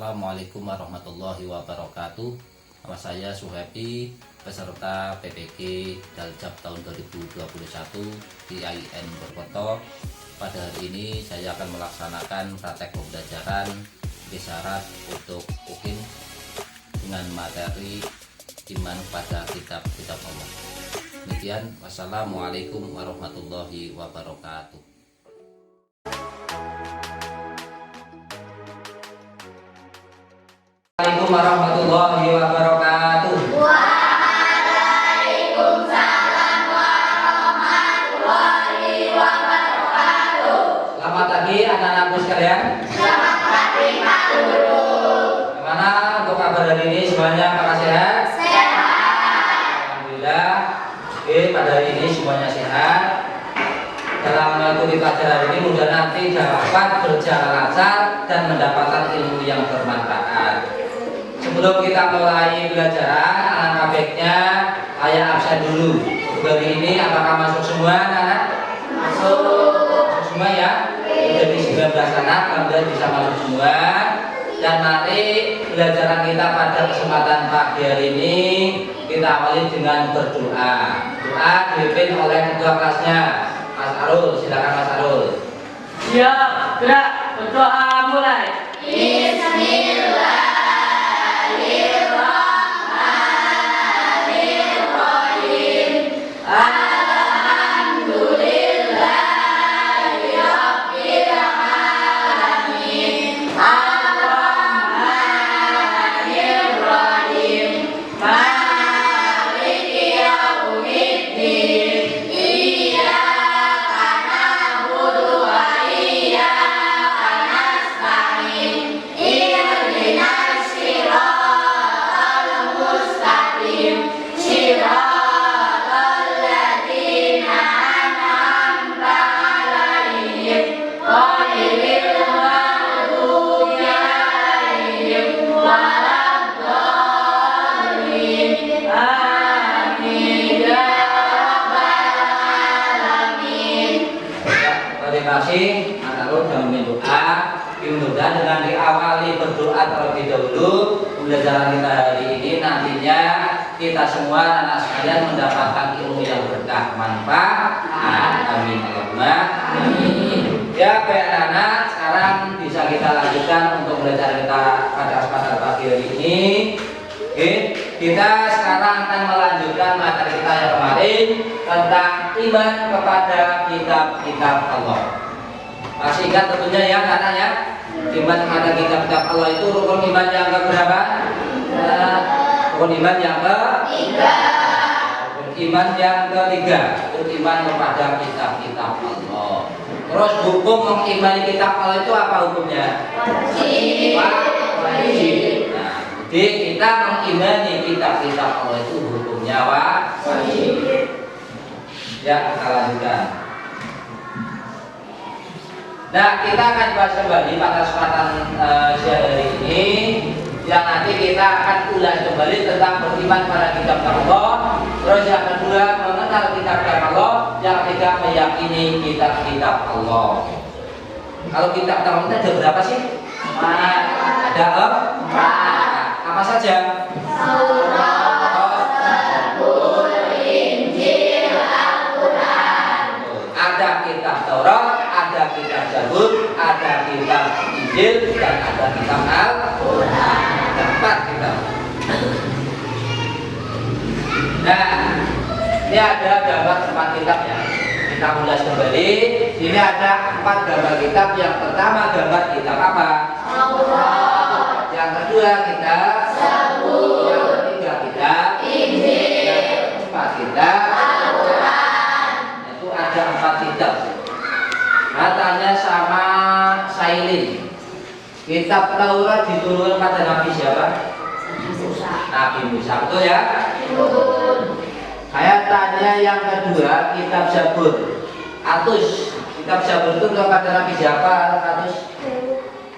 Assalamualaikum warahmatullahi wabarakatuh. Nama saya Suhebi, peserta PPG Daljab tahun 2021 di IAIN Purwokerto. Pada hari ini saya akan melaksanakan praktek pembelajaran syarat untuk UKIN dengan materi iman pada kitab-kitab Allah. Demikian, wassalamualaikum warahmatullahi wabarakatuh. Assalamualaikum warahmatullahi wabarakatuh. Waalaikumsalam warahmatullahi wabarakatuh. Selamat pagi anak-anakku sekalian. Selamat pagi Pak Guru. Gimana untuk kabar hari ini? Semuanya apakah sehat? Sehat. Alhamdulillah. Oke, pada hari ini semuanya sehat. Dalam mengikuti pelajaran ini mudah nanti dapat berjalan lancar dan mendapatkan ilmu yang bermanfaat. Sebelum kita mulai belajaran, alangkah baiknya ayah absen dulu. Untuk hari ini apakah masuk semua anak-anak? Masuk semua ya. Jadi 19 anak, alhamdulillah bisa masuk semua. Dan mari belajaran kita pada kesempatan pagi hari ini kita awali dengan berdoa. Doa dipimpin oleh ketua kelasnya, Mas Arul. Silakan Mas Arul. Siap, gerak, berdoa mulai. Bismillahirrahmanirrahim. Alhamdulillahirabbil alamin. Arrahmanirrahim. Maliki yaumiddin. Iyyaka na'budu wa iyyaka nasta'in. Ihdinas siratal mustaqim. Siratal ladzina an'amta 'alaihim ghairil maghdubi 'alaihim waladdallin. Amin ya rabbal alamin. Ya, terima kasih Mas Arul sudah memimpin doa. Mudah-mudahan dengan diawali berdoa terlebih dahulu, pembelajaran kita hari ini nantinya kita semua anak sekalian mendapatkan ilmu yang berkah manfaat. Amin Allahumma amin. Ya baik anak-anak, sekarang bisa kita lanjutkan untuk belajar kita pada kesempatan pagi hari ini. Oke, kita sekarang akan melanjutkan materi kita yang kemarin tentang iman kepada kitab-kitab Allah. Masih ingat tentunya ya anak ya, iman kepada kitab-kitab Allah itu rukun iman yang keberapa? Rukun iman yang ketiga. Rukun iman yang ketiga, rukun iman kepada kitab-kitab Allah. Terus hukum mengimani kitab Allah itu apa hukumnya? Wajib. Wajib. Nah, jadi kita mengimani kitab-kitab Allah itu hukumnya wajib. Ya, kita lanjutkan. Nah, kita akan bahas kembali pada kesempatan siang hari ini yang nanti kita akan ulas kembali tentang beriman pada kitab Allah. Terus yang kedua mengenal kitab-kitab Allah, yang ketiga meyakini kitab-kitab Allah. Kalau kitab-kitab Allah ada berapa sih? Ada empat. Apa saja? Ada kitab Taurat, ada kitab Zabur, ada kitab Injil, dan ada kitab Al-Quran. Ada 4 kitab. Nah, ini ada gambar 4 kitab ya. Kita ulas kembali. Ini ada 4 gambar kitab. Yang pertama gambar kitab apa? Taurat. Yang kedua kitab Zabur. Yang ketiga kitab Injil. Yang keempat kitab Al-Quran. Itu ada 4 kitab. Katanya sama Sailin. Kitab Taurat diturunkan pada Nabi siapa? Nabi Musa, betul ya? Saya tanya yang kedua, kitab Zabur. Atus, kitab Zabur itu kepada Nabi siapa? Atus?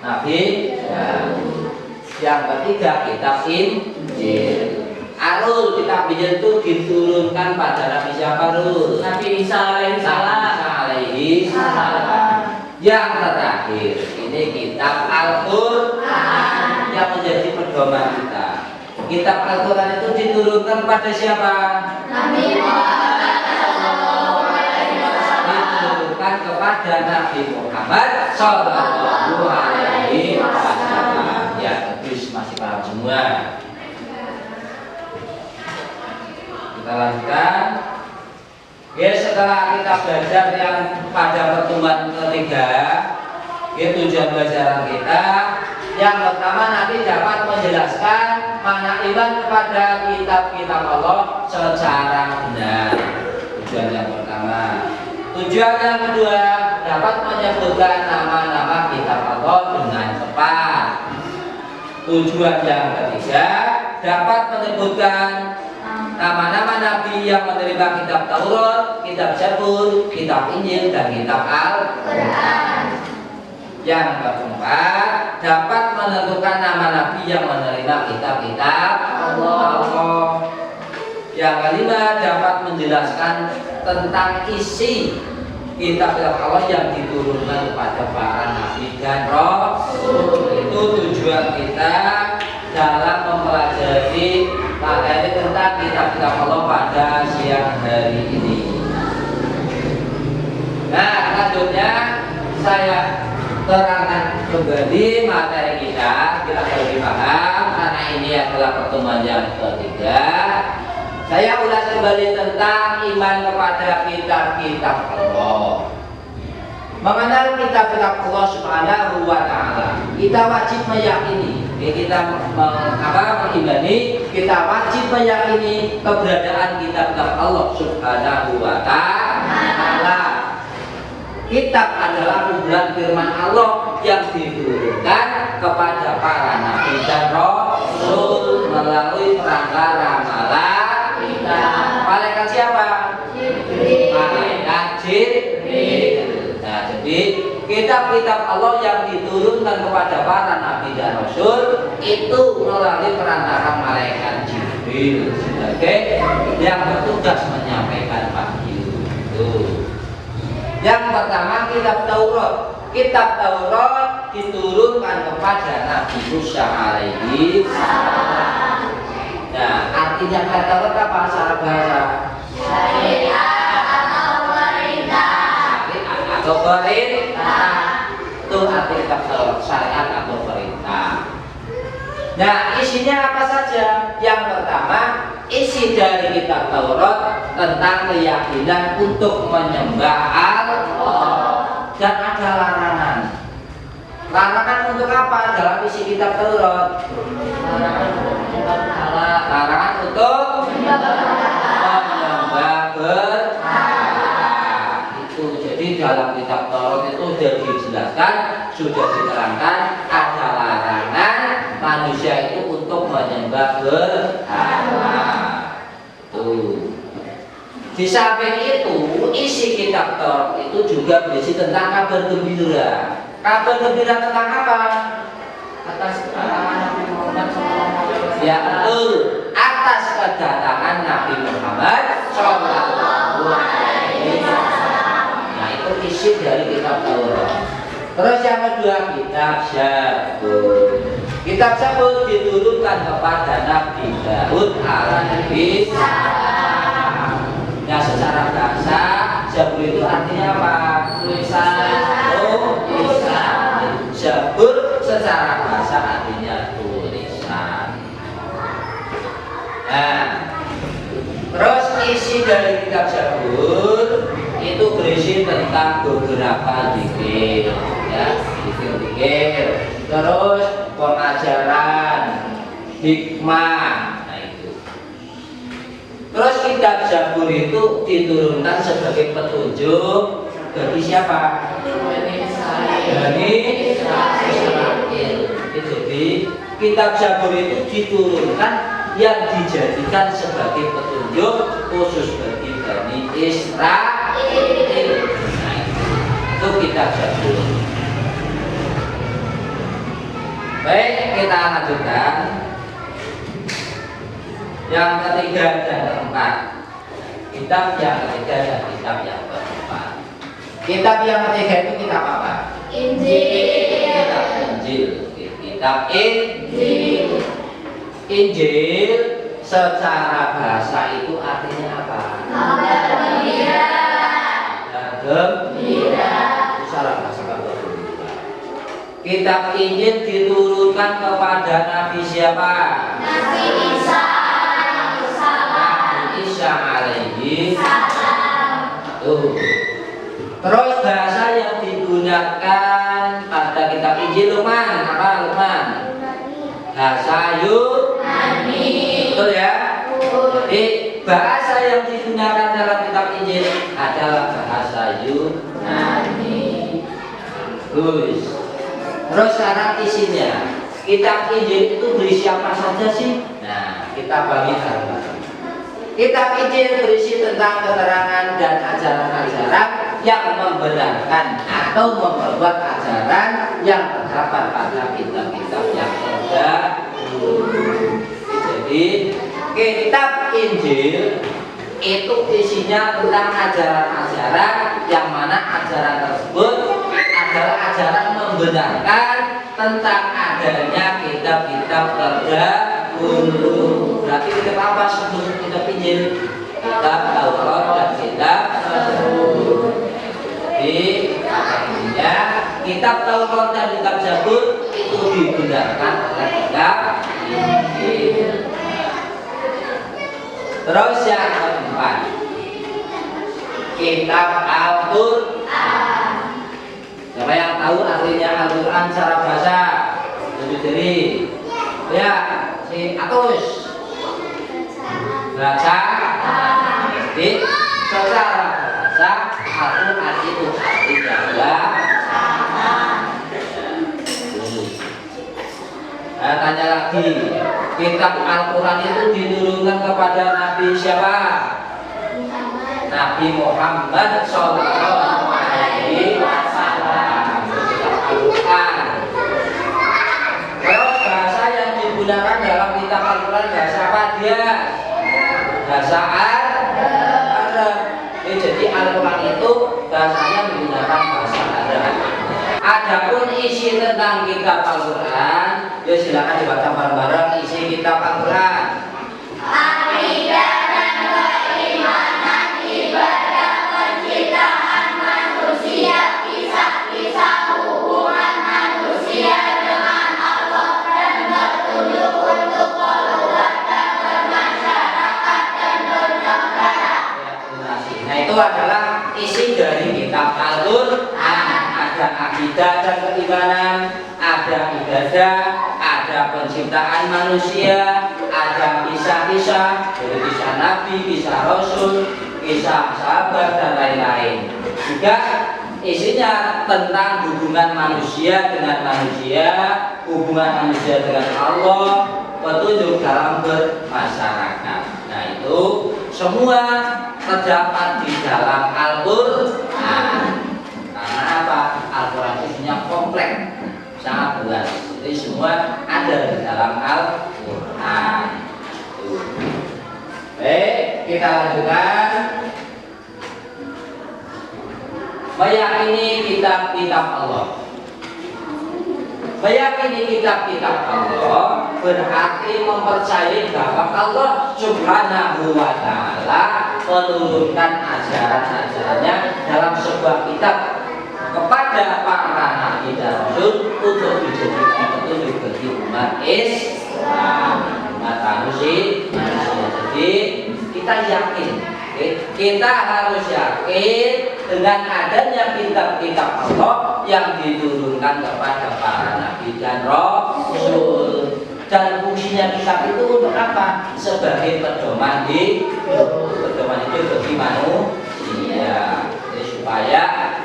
Nabi Daud. Yang ketiga kitab Injil. Arul, kitab Injil itu diturunkan pada Nabi siapa? Nabi Isa alaihi salam. Yang terakhir ini kitab Al-Quran. Yang pedoman kita. Kitab Al-Quran itu diturunkan pada siapa? Nabi Muhammad sallallahu alaihi wasallam. Diturunkan kepada Nabi Muhammad sallallahu alaihi wasallam. Ya, terus masih paham semua. Kita lanjutkan. Ya, setelah kita belajar yang pada pertemuan ketiga, ya, tujuan pelajaran kita yang pertama nanti dapat menjelaskan makna iman kepada kitab-kitab Allah secara benar. Tujuan yang pertama. Tujuan yang kedua, dapat menyebutkan nama-nama kitab Allah dengan tepat. Tujuan yang ketiga, dapat menyebutkan nama-nama nabi yang menerima kitab Taurat, kitab Zabur, kitab Injil, dan kitab Al-Quran. Yang keempat, dapat menentukan nama nabi yang menerima kitab-kitab Allah. Yang kelima, dapat menjelaskan tentang isi kitab-kitab Allah yang diturunkan kepada para nabi dan rasul. Itu tujuan kita dalam mempelajari materi tentang kitab-kitab Allah pada siang hari ini. Nah, selanjutnya saya terangkan kembali materi kita agar lebih paham, karena ini adalah pertemuan yang ketiga. Saya ulas kembali tentang iman kepada kitab-kitab Allah. Mengenal kitab-kitab Allah Subhanahu wa Ta'ala, kita wajib meyakini, kita mengimani, kita wajib meyakini keberadaan kitab-kitab Allah Subhanahu wa Ta'ala. Kitab adalah kumpulan firman Allah yang diturunkan kepada para nabi dan rasul melalui perantara malaikat. Malaikat siapa? Jibril. Malaikat Jibril. Nah, jadi kitab-kitab Allah yang diturunkan kepada para nabi dan rasul itu melalui perantara malaikat Jibril sebagai yang bertugas menyampaikan wahyu. Yang pertama, kitab Taurat. Kitab Taurat diturunkan kepada Nabi Musa alaihi salam. Nah, artinya kata Taurat apa secara bahasa? Syariat atau perintah. Syariat atau perintah. Itu arti kitab Taurat, syariat atau perintah. Nah, isinya apa saja? Yang pertama, isi dari kitab Taurat tentang keyakinan untuk menyembah Allah, dan ada larangan. Larangan untuk apa dalam isi kitab Taurat? Larangan untuk menyembah berhala. Itu jadi dalam kitab Taurat itu sudah dijelaskan, sudah diterangkan ada larangan manusia itu untuk menyembah berhala. Di samping itu, isi kitab Taurat itu juga berisi tentang kabar gembira. Kabar gembira tentang apa? Atas kedatangan Nabi Muhammad SAW. Ya betul, atas kedatangan Nabi Muhammad SAW. Nah, itu isi dari kitab Taurat. Terus yang kedua, kitab Zabur. Kitab Zabur diturunkan kepada Nabi Daud alaihi salam. Nah, secara bahasa Zabur itu artinya apa? Tulisan. Oh, tulisan. Zabur secara bahasa artinya tulisan. Nah, terus isi dari kitab Zabur itu berisi tentang beberapa zikir, ya, zikir. Terus pengajaran, hikmah. Nah, itu. Terus kitab Zabur itu diturunkan sebagai petunjuk bagi siapa? Bani Israil. Jadi kitab Zabur itu diturunkan yang dijadikan sebagai petunjuk khusus bagi Bani Israil. Nah, itu kitab Zabur. Baik, kita lanjutkan. Yang ketiga dan keempat. Kitab yang ketiga dan kitab yang keempat. Kitab yang ketiga itu kitab apa? Injil. Kitab Injil. Kitab Injil. Injil secara bahasa itu artinya apa? Kabar gembira. Secara bahasa kabar gembira. Kitab Injil diturunkan kepada Nabi siapa? Nabi Isa Nabi Isa alaihi salam. Tuh. Terus bahasa yang digunakan pada kitab Injil Luqman apa Luqman? Bahasa Yunani. Betul ya? Jadi bahasa yang digunakan dalam kitab Injil adalah bahasa Yunani. Terus sekarang isinya kitab Injil itu berisi apa saja sih? Nah, kita bagi bareng-bareng. Kitab Injil berisi tentang keterangan dan ajaran-ajaran yang membenarkan atau memperkuat ajaran yang terdapat pada kitab-kitab yang terdahulu. Jadi kitab Injil itu isinya tentang ajaran-ajaran yang mana ajaran tersebut adalah ajaran membenarkan tentang adanya kitab-kitab terdahulu. Berarti kitab apa sebelum kitab Injil? Kitab Taurat dan kitab Zabur. Jadi intinya kitab Taurat dan kitab Zabur itu dibenarkan oleh kitab Injil. Terus yang keempat, kitab Al-Quran. Siapa yang tahu artinya Al-Quran secara bahasa? Tunjuk diri. Ya, si Atus. Baca. Jadi secara bahasa Al-Quran itu artinya tanya lagi, kitab Al-Quran itu diturunkan kepada Nabi siapa? Nabi Muhammad Sallallahu Alaihi Wasallam. Al-Quran. Terus bahasa yang digunakan dalam kitab Al-Quran bahasa apa dia? Bahasa Arab. Jadi Al-Quran itu bahasanya menggunakan bahasa Arab. Adapun isi tentang kitab Al-Quran, ya silakan dibaca bareng-bareng isi kitab Al-Quran. Akidah dan keimanan, ibadah, penciptaan manusia, kisah-kisah hubungan manusia dengan Allah dan petunjuk untuk keluarga, bermasyarakat dan bernegara. Nah itu adalah isi dari kitab Al-Quran. Ada akidah dan keimanan, ada ibadah, ada penciptaan manusia, ada kisah-kisah, dari kisah Nabi, kisah Rasul, kisah sahabat dan lain-lain. Juga isinya tentang hubungan manusia dengan manusia, hubungan manusia dengan Allah, petunjuk dalam bermasyarakat. Nah itu semua terdapat di dalam Al-Quran. Karena apa? Al-Quran isinya kompleks, sangat luas. Jadi semua ada di dalam Al-Quran. Baik, kita lanjutkan. Meyakini kitab-kitab Allah. Meyakini kitab-kitab Allah berarti mempercayai bahwa Allah Subhanahu wa Ta'ala menurunkan ajaran-ajarannya dalam sebuah kitab kepada para nabi dan rasul untuk dijadikan petunjuk bagi umat Islam, umat manusia. Jadi kita yakin, kita harus yakin dengan adanya kitab-kitab Allah yang diturunkan kepada para nabi dan rasul. Dan fungsinya kitab itu untuk apa? Sebagai pedoman hidup, pedoman hidup bagi manusia. Jadi supaya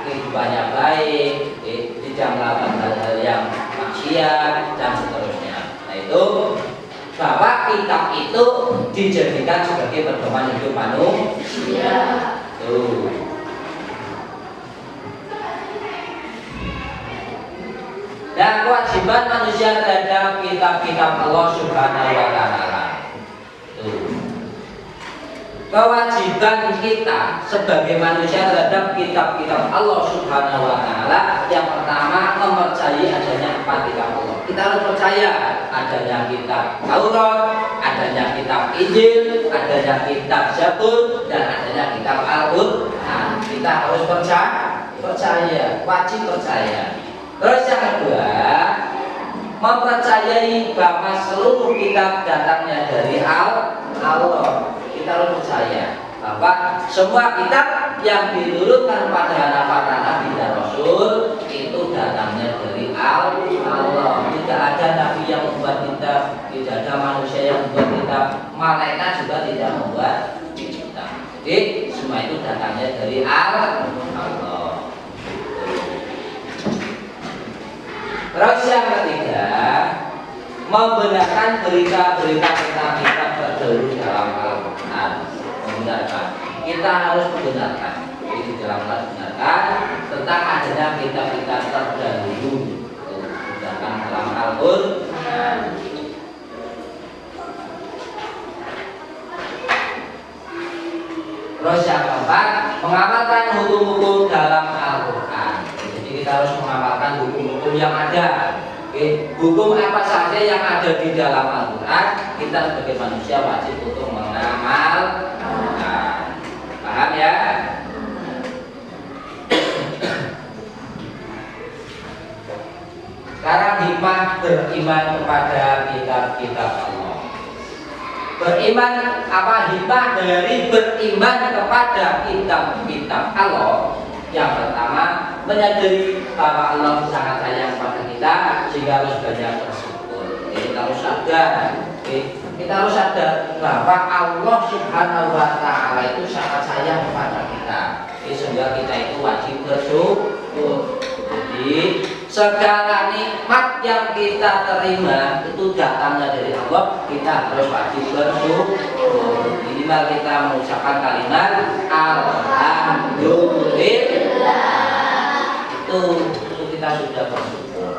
kehidupannya baik, tidak melakukan hal-hal yang maksiat dan seterusnya. Nah itu bahwa kitab itu dijadikan sebagai pedoman hidup manusia. Tuh. Dan kewajiban manusia terhadap kitab-kitab Allah Subhanahu wa Ta'ala. Kewajiban kita sebagai manusia terhadap kitab-kitab Allah Subhanahu wa Ta'ala, yang pertama mempercayai adanya 4 kitab Allah. Kita harus percaya adanya kitab Taurat, adanya kitab Injil, adanya kitab Zabur, dan adanya kitab Al-Qur'an. Kita harus percaya, wajib percaya. Terus yang kedua, mempercayai bahwa seluruh kitab datangnya dari Allah. Kita harus percaya bahwa semua kitab yang diturunkan pada para nabi dan rasul itu datangnya dari Allah. Tidak ada nabi yang membuat kitab, tidak ada manusia yang membuat kitab, malaikat juga tidak membuat kitab. Jadi semua itu datangnya dari Allah. Terus yang ketiga, membenarkan berita-berita tentang kitab terdahulu dalam Al-Quran. Membenarkan, kita harus membenarkan. Jadi di dalam membenarkan tentang adanya kitab-kitab terdahulu dalam Al-Quran. Terus yang keempat, mengamalkan hukum-hukum dalam Al-Quran. Jadi kita harus mengamalkan hukum-hukum yang ada. Oke, hukum apa saja yang ada di dalam Al-Quran, kita sebagai manusia wajib untuk mengamalkan. Paham ya? Sekarang hikmah beriman kepada kitab-kitab Allah. Beriman apa hikmah dari beriman kepada kitab-kitab Allah? Yang pertama, menyadari bahwa Allah sangat sayang kepada kita, sehingga harus banyak bersyukur. Kita harus sadar, kita harus sadar bahwa Allah Subhanahu wa Ta'ala itu sangat sayang kepada kita, sehingga kita itu wajib bersyukur. Jadi segala nikmat yang kita terima itu datangnya dari Allah, kita harus wajib bersyukur. Minimal kita mengucapkan kalimat Alhamdulillah. Itu kita sudah bersyukur.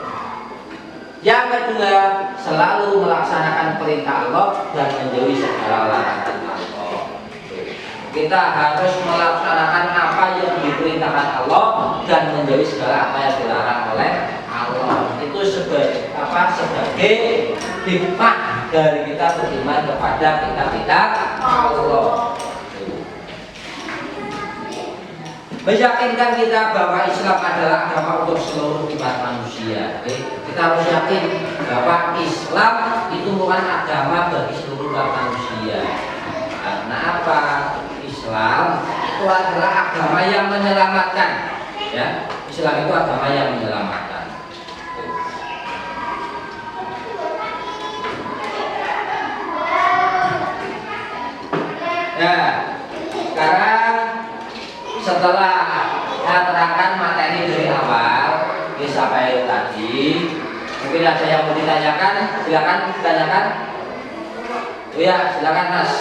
Yang kedua, selalu melaksanakan perintah Allah dan menjauhi segala larangan Allah. Kita harus melaksanakan apa yang diperintahkan Allah dan menjauhi segala apa yang dilarang oleh Allah. Itu sebagai hikmah dari kita beriman kepada kitab-kitab Allah. Meyakinkan kita bahwa Islam adalah agama untuk seluruh umat manusia. Kita harus yakin bahwa Islam itu bukan agama bagi seluruh umat manusia. Karena apa? Islam itu adalah agama yang menyelamatkan. Ya, Islam itu agama yang menyelamatkan. Nah, sekarang setelah saya terangkan materi dari awal sampai tadi, mungkin ada yang mau ditanyakan, silakan ditanyakan. Oh ya, silakan Mas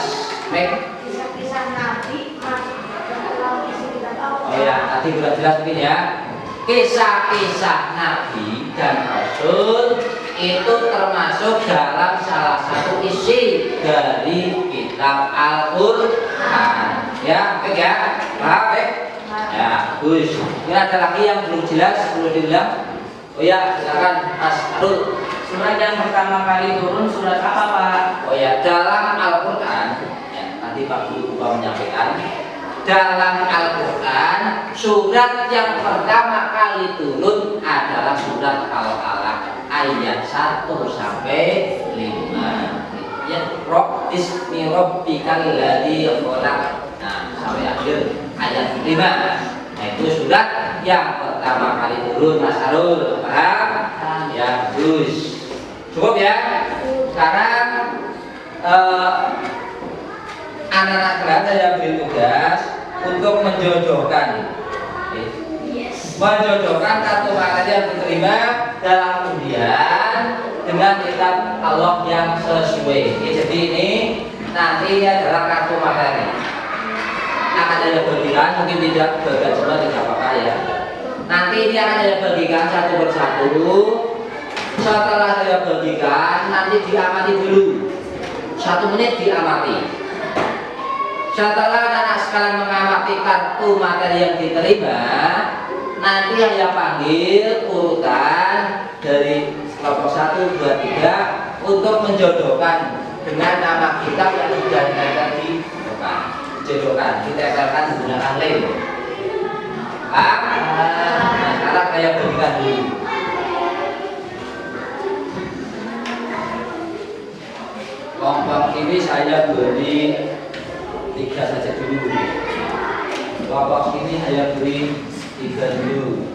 Mek. Kisah-kisah Nabi dalam isi kitab Allah. Oh ya, tadi sudah jelas mungkin ya. Kisah-kisah Nabi dan Rasul itu termasuk dalam salah satu isi dari kitab Al-Quran. Ya, baik ya, paham baik? Ya, bagus. Ini ada lagi yang belum jelas, perlu diulang. Oh ya, silakan Mas Arul. Surat yang pertama kali turun surat apa, Pak? Oh ya, dalam Al-Quran, ya, tadi Pak Guru menyampaikan, dalam Al-Quran surat yang pertama kali turun adalah surat Al-Alaq ayat 1 sampai 5. Ya, Bismi rabbikal ladzi khalaq. Nah, sampai akhir ayat 5. Nah, itu surat yang pertama kali turun, Mas Arul. Paham? Ya, bagus. Cukup ya. Sekarang anak-anak kelas saya beri tugas untuk menjodohkan, menjodohkan kartu materi yang diterima dalam undian dengan kitab Allah yang sesuai. Jadi ini nanti adalah kartu materi. Akan ada bagikan, mungkin tidak bagian semua tidak apa-apa ya. Nanti ini akan ada bagikan satu persatu. Setelah saya bagikan, nanti diamati dulu. 1 menit diamati. Setelah anak sekalian mengamati kartu materi yang diterima, nanti yang panggil urutan dari kelompok 1, 2, 3 untuk menjodohkan dengan nama kitab yang sudah ditempel di depan. Jodohkan, ditempelkan menggunakan lem. Nah, sekarang saya berikan dulu. Kelompok ini saya beri 3 saja dulu. Kelompok ini saya beri 3 dulu.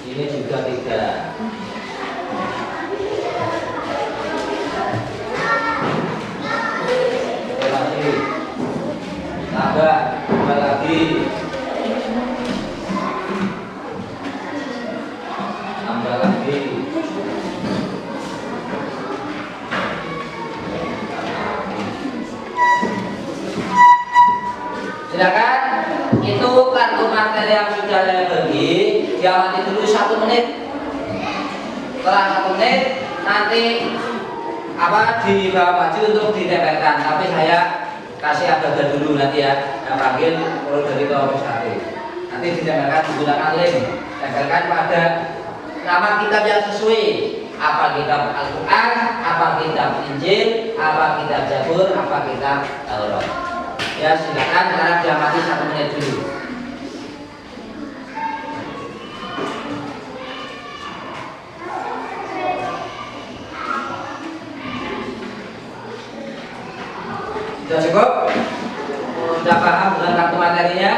Ini juga 3. Lagi tambah 2 lagi, tambah lagi. Silakan, itu kartu materi yang sudah saya bagi, diamati dulu 1 menit. Setelah 1 menit nanti di bawah baju untuk ditempelkan, tapi saya kasih abada dulu nanti ya, yang panggil urut dari kelompok 1. Nanti ditempelkan menggunakan lem, tempelkan pada nama kitab yang sesuai. Apa kitab Al-Quran, apa kitab Injil, apa kitab Zabur, apa kitab Taurat. Ya silakan, sekarang diamati 1 menit dulu. Sudah cukup? Sudah paham dengan kartu materinya?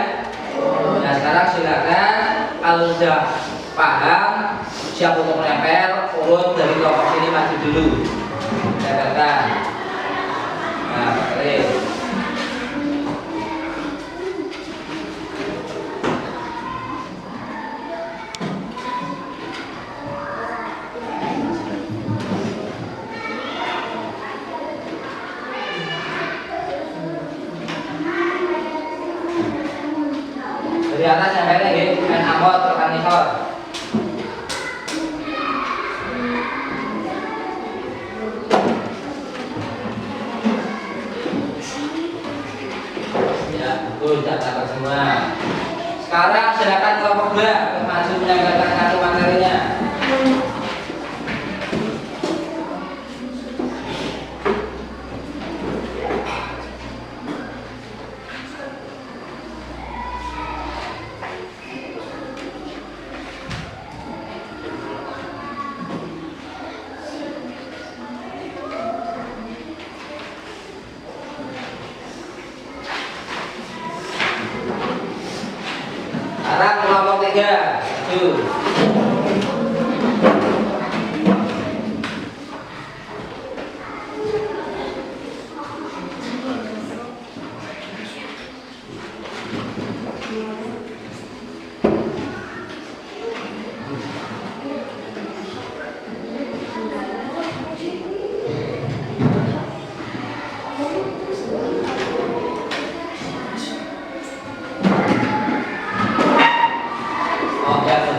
Nah sekarang silakan, kalau sudah paham, siap untuk menempel, urut dari kelompok sini maju dulu. Tempelkan. Nah, pakai. Dari atas yang lain lagi, main angkot ke kantor. Ya, betul, sudah dapat semua. Sekarang silakan kelompok 2 maju menempelkan kartu materinya. Sekarang kelompok 3, maju.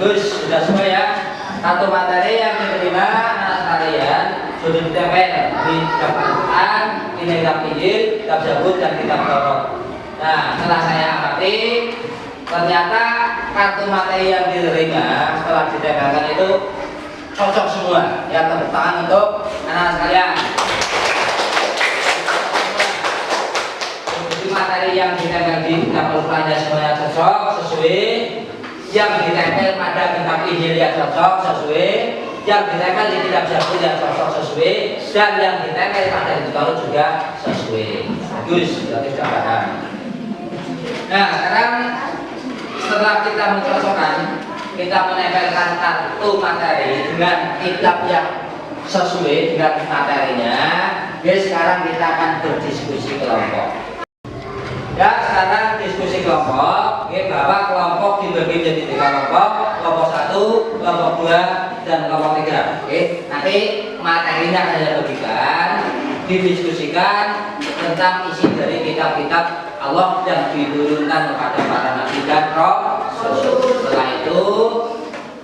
Bagus, sudah semua ya. Kartu materi yang diterima anak sekalian sudah ditempel di kitab Al-Quran, di kitab Injil, kitab Zabur, dan kitab Taurat. Nah, setelah saya amati, ternyata kartu materi yang diterima setelah ditempelkan itu cocok semua. Ya, tepuk tangan untuk anak sekalian. Jadi materi yang ditempel di kitab Al-Quran semuanya cocok, sesuai. Yang ditempel pada kitab Injil yang cocok sesuai, yang ditempel di kitab Zabur yang cocok sesuai, dan yang ditempel pada kitab Taurat juga sesuai. Bagus, berarti sudah paham. Nah, sekarang setelah kita mencocokkan, kita menempelkan kartu materi dengan kitab yang sesuai dengan materinya. Ya, sekarang kita akan berdiskusi kelompok. Ya, sekarang diskusi kelompok. Oke, bahwa kelompok dibagi menjadi 3 kelompok, kelompok 1, kelompok 2, dan kelompok 3. Oke, nanti materinya akan saya bagikan, didiskusikan tentang isi dari kitab-kitab Allah yang diturunkan kepada para nabi dan rasul. Setelah itu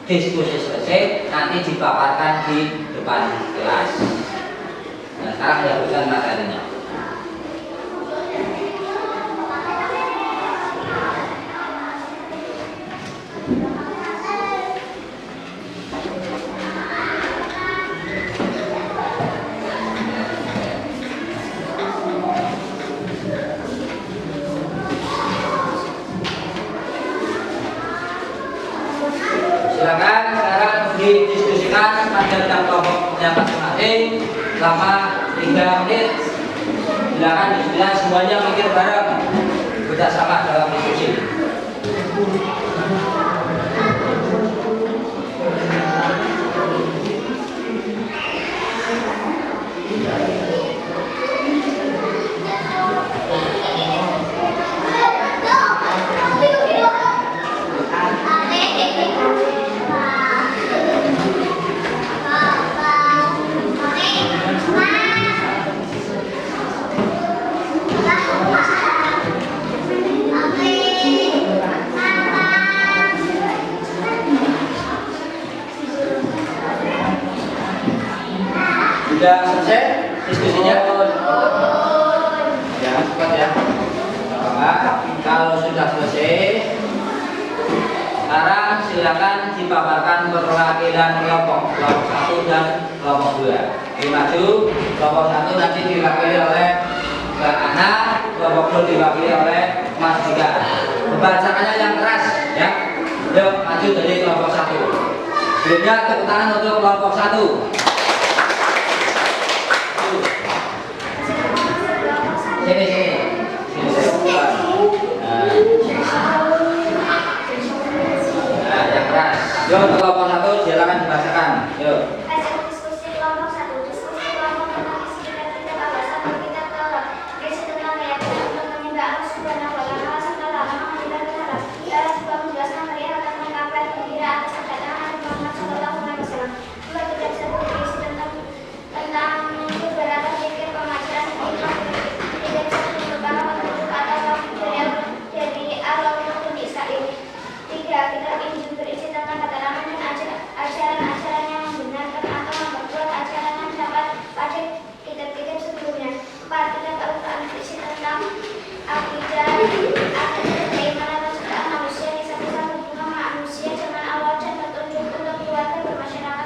diskusi selesai, nanti dipaparkan di depan kelas. Nah, sekarang saya berikan materinya. Silakan sekarang didiskusikan pada kelompoknya masing-masing selama 3 menit. Silakan diskusikan semuanya mikir bareng bersama dalam diskusi. Sudah selesai diskusinya? Ya, cepat ya. Kalau sudah selesai, sekarang silakan dipaparkan perwakilan kelompok 1 dan kelompok 2. Di maju, kelompok 1 nanti diwakili oleh Mbak Ana, kelompok 2 diwakili oleh Mas Dika. Membacakannya yang keras, ya. Yuk, maju dari kelompok 1. Sebelumnya tepuk tangan untuk kelompok 1. Sini. Nah, yang keras. Yuk, kelompok 1 silakan dibacakan. Yuk. Diskusi kelompok 1. Diskusi kelompok tentang isi kita bahas satu kita Taurat. Berisi tentang keyakinan untuk menyembah Allah Subhanahu wa Ta'ala serta menyembah berhala. Dalam juga menjelaskan perihal tentang kabar gembira atas kedatangan Nabi Muhammad SAW. Dua kitab satu berisi tentang beberapa zikir pengajaran hikmah. Tidak satu merupakan petunjuk atau dari Allah untuk Bani Israil. 3. Kitab Injil berisi tentang keterangan dan ajaran-ajaran yang membenarkan atau memperkuat ajaran yang dapat pada kitab-kitab sebelumnya. 4. Kitab Al-Quran berisi tentang akidah keimanan dan ciptaan manusia, kisah-kisah hubungan manusia dengan Allah dan petunjuk untuk keluarga, bermasyarakat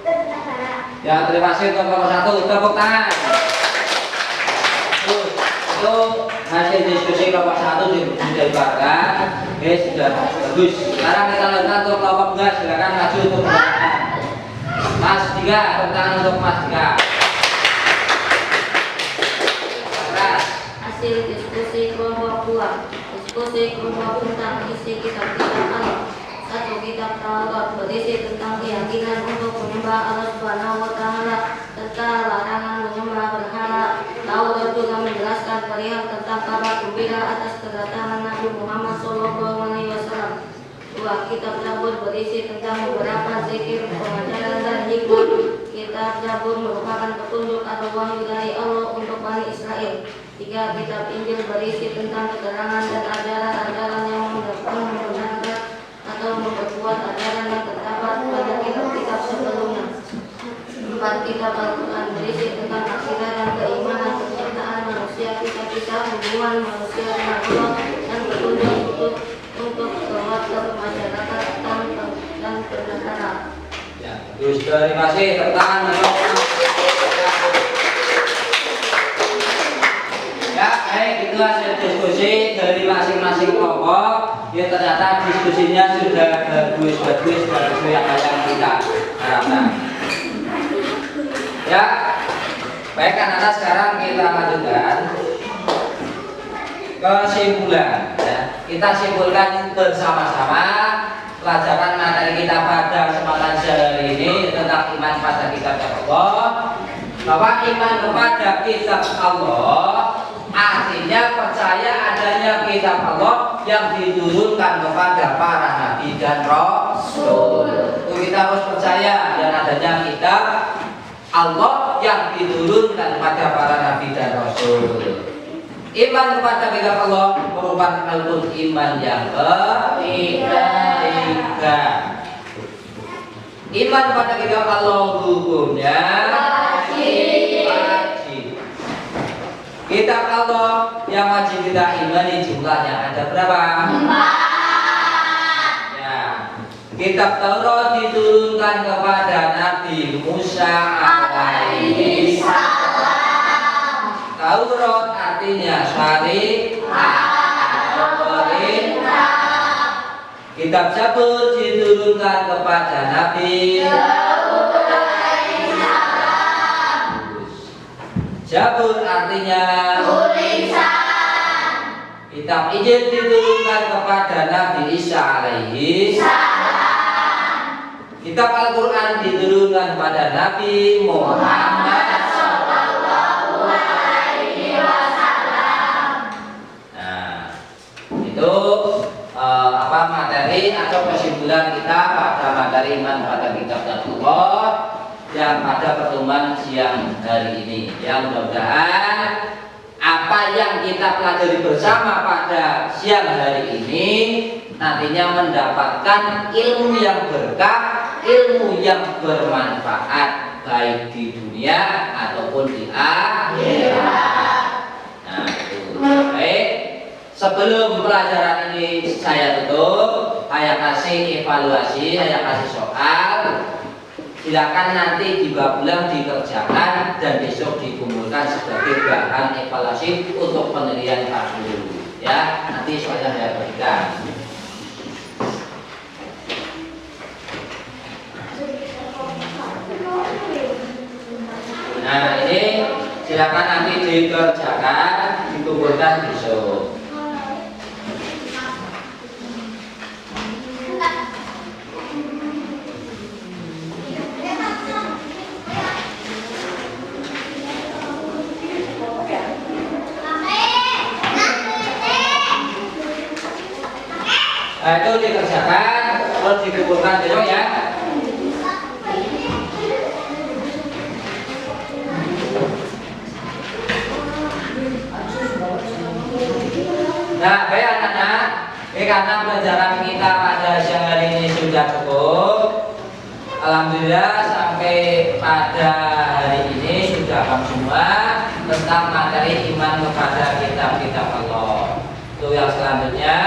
dan bernegara. Ya, terima kasih untuk kelompok 1. Tepuk tangan. Itu hasil diskusi kelompok 1 sudah dibacakan. Oke, sudah bagus. Sekarang kita lanjutkan untuk kelompok 2. Silakan maju untuk pertanyaan. Mas Dika, tepuk tangan untuk Mas Dika. Keras. Hasil diskusi kelompok 2. Diskusi kelompok tentang isi kitab-kitab Allah. 1. Kitab Taurat berisi tentang keyakinan untuk menyembah Allah Subhanahu wa Ta'ala serta larangan menyembah berhala. Taurat juga menjelaskan perihal tentang kabar gembira atas kedatangan Nabi Muhammad SAW. 2. Kitab Zabur berisi tentang beberapa zikir, pengajaran dan hikmah. Kitab Zabur merupakan petunjuk atau wahyu dari Allah untuk Bani Israel. 3. Kitab Injil berisi tentang keterangan dan ajaran-ajaran yang membenarkan atau memperkuat ajaran yang terdapat pada kitab-kitab sebelumnya. 4. Kitab Al-Quran berisi tentang akidah dan keimanan, penciptaan manusia, kisah-kisah hubungan manusia dengan Allah dan petunjuk untuk keluarga, masyarakat dan bernegara. Ya, terima kasih. Tepuk tangan untuk ya, baik, itu hasil diskusi dari masing-masing kelompok. Ya, ternyata diskusinya sudah bagus dan sesuai apa yang kita harapkan. Ya, baik, anak-anak, sekarang kita lanjutkan kesimpulan. Ya, kita simpulkan bersama-sama pelajaran materi kita pada kesempatan hari ini tentang iman pada kitab Allah. Bahwa iman kepada kitab Allah artinya percaya adanya kitab Allah yang diturunkan kepada para nabi dan rasul. Itu kita harus percaya dan adanya kitab Allah yang diturunkan kepada para nabi dan rasul. Iman kepada kitab Allah merupakan rukun iman yang ketiga. Iman kepada kitab Allah hukumnya wajib. Kitab Allah yang wajib kita imani jumlahnya ada berapa? 4. Ya. Kitab Taurat diturunkan kepada Nabi Musa alaihi salam. Taurat artinya syariat atau perintah. Kitab Zabur diturunkan kepada Nabi Zabur artinya tulisan. Kitab Injil diturunkan kepada Nabi Isa alaihi salam. Kitab Al-Quran diturunkan kepada Nabi Muhammad sallallahu alaihi wasallam. Nah, itu materi atau kesimpulan kita pada materi iman pada kitab Allah yang pada pertemuan siang hari ini. Yang mudah-mudahan apa yang kita pelajari bersama pada siang hari ini nantinya mendapatkan ilmu yang berkah, ilmu yang bermanfaat baik di dunia ataupun di akhirat. Nah, itu baik. Sebelum pelajaran ini saya tutup, saya kasih evaluasi, saya kasih soal. Silakan nanti di bab bulan dikerjakan dan besok dikumpulkan sebagai bahan evaluasi untuk penilaian dulu. Ya, nanti soalnya saya berikan. Nah, ini silakan nanti dikerjakan, dikumpulkan besok. Nah, itu dikerjakan, terus dikumpulkan besok ya. Nah, baik anak-anak, karena pelajaran kita pada siang hari ini sudah cukup. Alhamdulillah sampai pada hari ini sudah paham semua tentang materi iman kepada kitab-kitab Allah. Itu yang selanjutnya.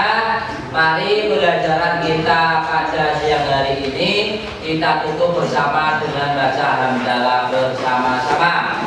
Mari pelajaran kita pada siang hari ini kita tutup bersama dengan baca hamdalah bersama-sama.